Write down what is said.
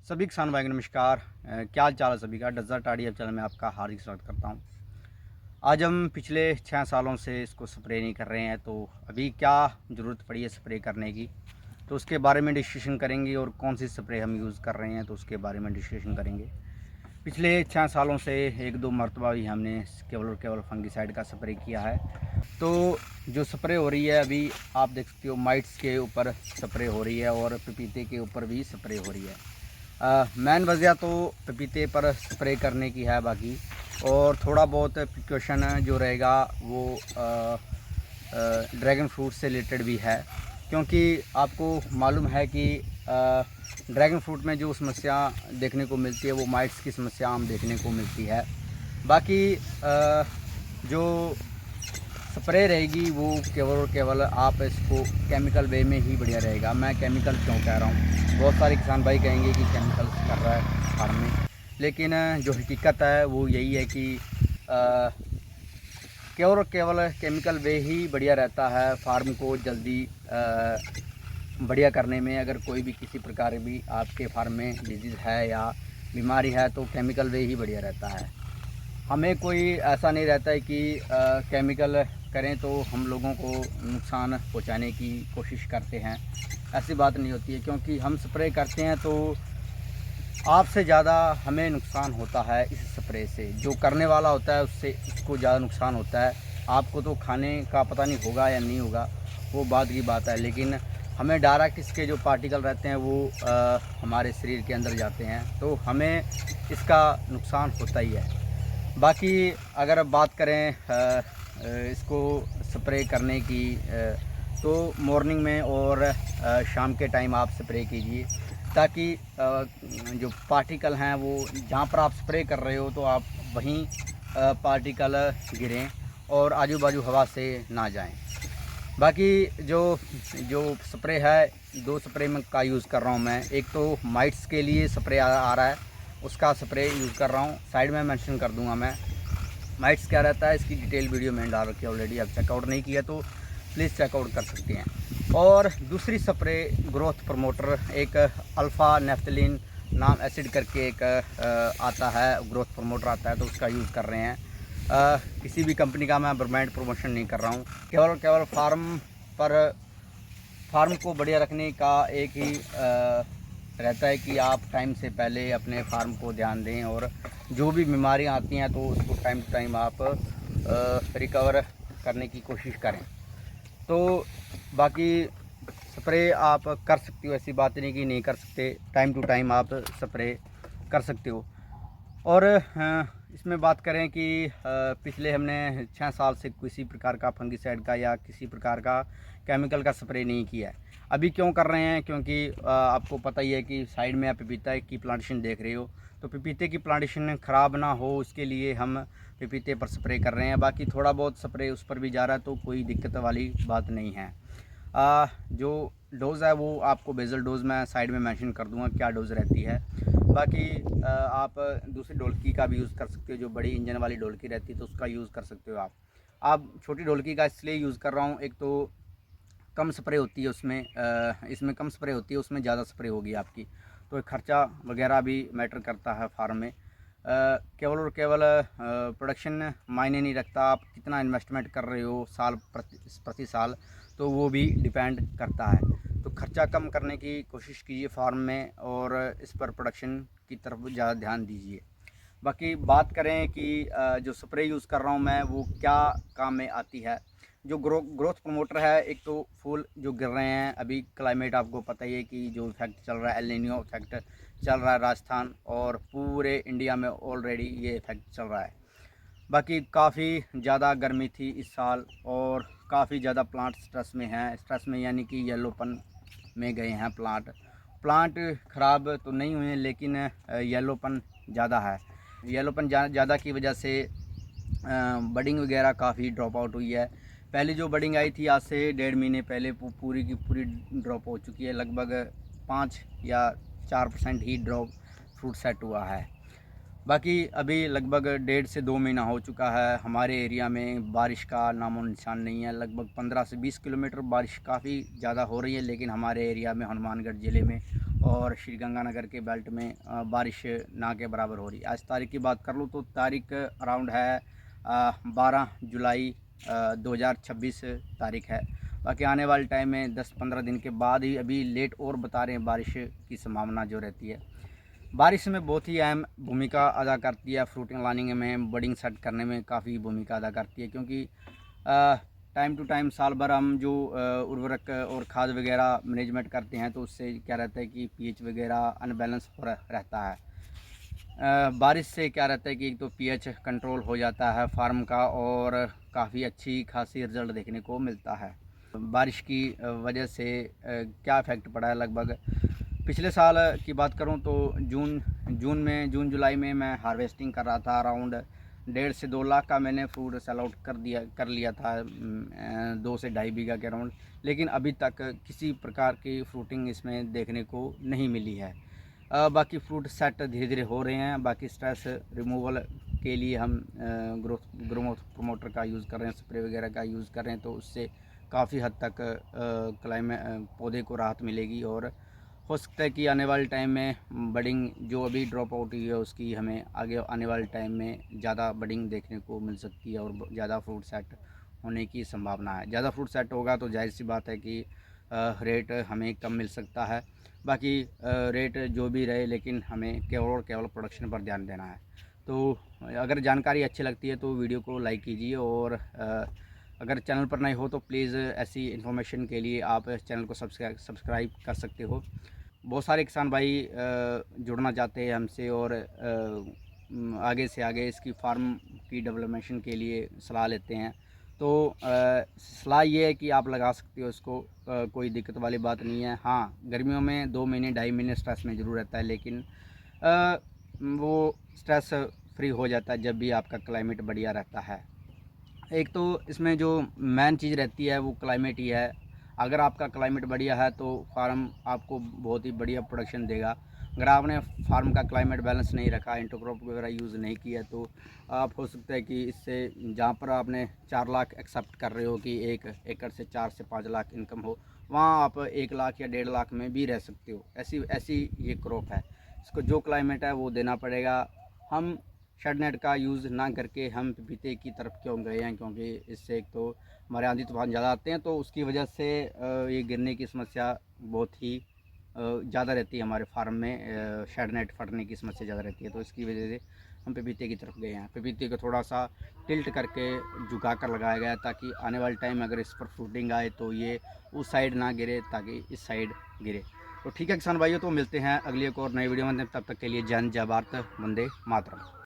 सभी किसान भाई को नमस्कार। क्या हाल चाल है सभी का। डेजर्ट आड़ी चैनल में आपका हार्दिक स्वागत करता हूं। आज हम पिछले 6 सालों से इसको स्प्रे नहीं कर रहे हैं, तो अभी क्या ज़रूरत पड़ी है स्प्रे करने की, तो उसके बारे में डिस्कशन करेंगे। और कौन सी स्प्रे हम यूज़ कर रहे हैं तो उसके बारे में डिस्कशन करेंगे। पिछले 6 सालों से एक दो मरतबा भी हमने केवल और केवल फंगिसाइड का स्प्रे किया है। तो जो स्प्रे हो रही है अभी आप देख सकते हो, माइट्स के ऊपर स्प्रे हो रही है और पपीते के ऊपर भी स्प्रे हो रही है। मेन वजह तो पपीते पर स्प्रे करने की है, बाकी और थोड़ा बहुत प्रिकॉशन जो रहेगा वो ड्रैगन फ्रूट से रिलेटेड भी है, क्योंकि आपको मालूम है कि ड्रैगन फ्रूट में जो समस्या देखने को मिलती है वो माइट्स की समस्या आम देखने को मिलती है। बाकी जो स्प्रे रहेगी वो केवल और केवल आप इसको केमिकल वे में ही बढ़िया रहेगा। मैं केमिकल क्यों कह रहा हूँ, बहुत सारे किसान भाई कहेंगे कि केमिकल कर रहा है फार्म में, लेकिन जो हकीकत है वो यही है कि केवल और केवल केमिकल वे ही बढ़िया रहता है फार्म को जल्दी बढ़िया करने में। अगर कोई भी किसी प्रकार भी आपके फार्म में डिजीज़ है या बीमारी है तो केमिकल वे ही बढ़िया रहता है। हमें कोई ऐसा नहीं रहता है कि केमिकल करें तो हम लोगों को नुकसान पहुंचाने की कोशिश करते हैं। ऐसी बात नहीं होती है, क्योंकि हम स्प्रे करते हैं तो आपसे ज़्यादा हमें नुकसान होता है इस स्प्रे से। जो करने वाला होता है उससे उसको ज़्यादा नुकसान होता है। आपको तो खाने का पता नहीं होगा या नहीं होगा, वो बात की बात है, लेकिन हमें डायरेक्ट इसके जो पार्टिकल रहते हैं वो हमारे शरीर के अंदर जाते हैं, तो हमें इसका नुकसान होता ही है। बाकी अगर बात करें इसको स्प्रे करने की, तो मॉर्निंग में और शाम के टाइम आप स्प्रे कीजिए, ताकि जो पार्टिकल हैं वो जहाँ पर आप स्प्रे कर रहे हो तो आप वहीं पार्टिकल गिरें और आजू बाजू हवा से ना जाएं। बाकी जो जो स्प्रे है, दो स्प्रे में का यूज़ कर रहा हूँ मैं। एक तो माइट्स के लिए स्प्रे आ रहा है, उसका स्प्रे यूज़ कर रहा हूँ, साइड में मेंशन कर दूंगा मैं। माइट्स क्या रहता है इसकी डिटेल वीडियो मैंने डाल रखी है ऑलरेडी, आप चेकआउट नहीं किया तो प्लीज़ चेकआउट कर सकते हैं। और दूसरी स्प्रे ग्रोथ प्रमोटर, एक अल्फ़ा नेफ्थलीन नाम एसिड करके एक आता है, ग्रोथ प्रमोटर आता है, तो उसका यूज़ कर रहे हैं। किसी भी कंपनी का मैं ब्रांड प्रमोशन नहीं कर रहा हूँ, केवल और केवल फार्म को बढ़िया रखने का एक ही रहता है कि आप टाइम से पहले अपने फार्म को ध्यान दें, और जो भी बीमारियां आती हैं तो उसको टाइम टू टाइम आप रिकवर करने की कोशिश करें। तो बाकी स्प्रे आप कर सकते हो, ऐसी बात नहीं कि नहीं कर सकते, टाइम टू टाइम आप स्प्रे कर सकते हो। और इसमें बात करें कि पिछले हमने 6 साल से किसी प्रकार का फंगिसाइड का या किसी प्रकार का केमिकल का स्प्रे नहीं किया है। अभी क्यों कर रहे हैं, क्योंकि आपको पता ही है कि साइड में आप पपीता की प्लांटेशन देख रहे हो, तो पपीते की प्लांटेशन ख़राब ना हो उसके लिए हम पपीते पर स्प्रे कर रहे हैं। बाकी थोड़ा बहुत स्प्रे उस पर भी जा रहा है, तो कोई दिक्कत वाली बात नहीं है। जो डोज़ है वो आपको बेजल डोज़ मैं साइड में मेंशन कर दूंगा क्या डोज़ रहती है। बाकी आप दूसरी ढोलकी का भी यूज़ कर सकते हो, जो बड़ी इंजन वाली ढोलकी रहती है तो उसका यूज़ कर सकते हो आप छोटी ढोलकी का इसलिए यूज़ कर रहा हूँ, एक तो कम स्प्रे होती है उसमें, इसमें कम स्प्रे होती है, उसमें ज़्यादा स्प्रे होगी आपकी, तो खर्चा वगैरह भी मैटर करता है फार्म में। केवल और केवल प्रोडक्शन मायने नहीं रखता, आप कितना इन्वेस्टमेंट कर रहे हो साल प्रति साल, तो वो भी डिपेंड करता है। तो खर्चा कम करने की कोशिश कीजिए फार्म में, और इस पर प्रोडक्शन की तरफ ज़्यादा ध्यान दीजिए। बाकी बात करें कि जो स्प्रे यूज़ कर रहा हूँ मैं वो क्या काम में आती है। जो ग्रोथ प्रमोटर है, एक तो फूल जो गिर रहे हैं, अभी क्लाइमेट आपको पता ही है कि जो इफेक्ट चल रहा है, एल नीनो इफेक्ट चल रहा है राजस्थान और पूरे इंडिया में ऑलरेडी ये इफेक्ट चल रहा है। बाकी काफ़ी ज़्यादा गर्मी थी इस साल, और काफ़ी ज़्यादा प्लांट स्ट्रेस में हैं, स्ट्रेस में यानी कि येलोपन में गए हैं प्लांट ख़राब तो नहीं हुए, लेकिन येलोपन ज़्यादा है। येलोपन ज़्यादा की वजह से बडिंग वगैरह काफ़ी ड्रॉप आउट हुई है। पहले जो बडिंग आई थी आज से 1.5 महीने पहले पूरी की पूरी ड्रॉप हो चुकी है। लगभग 5 या 4% ही ड्रॉप फ्रूट सेट हुआ है। बाकी अभी लगभग 1.5 से 2 महीना हो चुका है, हमारे एरिया में बारिश का नामो निशान नहीं है। लगभग 15 से 20 किलोमीटर बारिश काफ़ी ज़्यादा हो रही है, लेकिन हमारे एरिया में हनुमानगढ़ ज़िले में और श्री गंगानगर के बेल्ट में बारिश ना के बराबर हो रही है। आज तारीख की बात कर लूँ तो तारीख अराउंड है 12 जुलाई 2026 तारीख है। बाकी आने वाले टाइम में 10-15 दिन के बाद ही अभी लेट और बता रहे हैं बारिश की संभावना जो रहती है। बारिश में बहुत ही अहम भूमिका अदा करती है, फ्रूटिंग लाने में, बडिंग सेट करने में काफ़ी भूमिका अदा करती है, क्योंकि टाइम टू टाइम साल भर हम जो उर्वरक और खाद वगैरह मैनेजमेंट करते हैं तो उससे क्या रहता है कि पीएच वगैरह अनबैलेंस हो रहता है। बारिश से क्या रहता है कि एक तो पीएच कंट्रोल हो जाता है फार्म का और काफ़ी अच्छी खासी रिज़ल्ट देखने को मिलता है। बारिश की वजह से क्या इफ़ेक्ट पड़ा है, लगभग पिछले साल की बात करूं तो जून जुलाई में मैं हार्वेस्टिंग कर रहा था। अराउंड 1.5 से 2 लाख का मैंने फ्रूट सेल आउट कर लिया था 2 से 2.5 बीघा के अराउंड, लेकिन अभी तक किसी प्रकार की फ्रूटिंग इसमें देखने को नहीं मिली है। बाकी फ्रूट सेट धीरे धीरे हो रहे हैं। बाकी स्ट्रेस रिमूवल के लिए हम ग्रोथ प्रमोटर का यूज़ कर रहे हैं, स्प्रे वगैरह का यूज़ कर रहे हैं, तो उससे काफ़ी हद तक पौधे को राहत मिलेगी और हो सकता है कि आने वाले टाइम में बडिंग जो अभी ड्रॉप आउट हुई है उसकी हमें आगे आने वाले टाइम में ज़्यादा बडिंग देखने को मिल सकती है और ज़्यादा फ्रूट सेट होने की संभावना है। ज़्यादा फ्रूट सेट होगा तो जाहिर सी बात है कि रेट हमें कम मिल सकता है। बाकी रेट जो भी रहे, लेकिन हमें केवल और केवल प्रोडक्शन पर ध्यान देना है। तो अगर जानकारी अच्छी लगती है तो वीडियो को लाइक कीजिए और अगर चैनल पर नए हो तो प्लीज़ ऐसी इन्फॉर्मेशन के लिए आप चैनल को सब्सक्राइब कर सकते हो। बहुत सारे किसान भाई जुड़ना चाहते हैं हमसे और आगे से आगे इसकी फार्म की डेवलपमेंट के लिए सलाह लेते हैं। तो सलाह ये है कि आप लगा सकते हो इसको, कोई दिक्कत वाली बात नहीं है। हाँ, गर्मियों में 2 महीने 2.5 महीने स्ट्रेस में ज़रूर रहता है, लेकिन वो स्ट्रेस फ्री हो जाता है जब भी आपका क्लाइमेट बढ़िया रहता है। एक तो इसमें जो मेन चीज़ रहती है वो क्लाइमेट ही है। अगर आपका क्लाइमेट बढ़िया है तो फार्म आपको बहुत ही बढ़िया प्रोडक्शन देगा। अगर आपने फार्म का क्लाइमेट बैलेंस नहीं रखा, इंटरक्रॉप वगैरह यूज़ नहीं किया, तो आप हो सकता है कि इससे जहाँ पर आपने 4 लाख एक्सेप्ट कर रहे हो कि 1 एकड़ से 4 से 5 लाख इनकम हो, वहाँ आप 1 लाख या 1.5 लाख में भी रह सकते हो। ऐसी ऐसी ये क्रॉप है, इसको जो क्लाइमेट है वो देना पड़ेगा। हम शेड नेट का यूज़ ना करके हम पपीते की तरफ क्यों गए हैं, क्योंकि इससे एक तो हमारे आंधी तूफान ज़्यादा आते हैं, तो उसकी वजह से ये गिरने की समस्या बहुत ही ज़्यादा रहती है हमारे फार्म में। शेड नेट फटने की समस्या ज़्यादा रहती है, तो इसकी वजह से हम पपीते की तरफ गए हैं। पपीते को थोड़ा सा टिल्ट करके झुका कर लगाया गया ताकि आने वाले टाइम में अगर इस पर फ्रूटिंग आए तो ये उस साइड ना गिरे, ताकि इस साइड गिरे। तो ठीक है किसान भाइयों, तो मिलते हैं अगली एक और नई वीडियो में। तब तक के लिए जय हिंद, जय भारत, वंदे मातरम।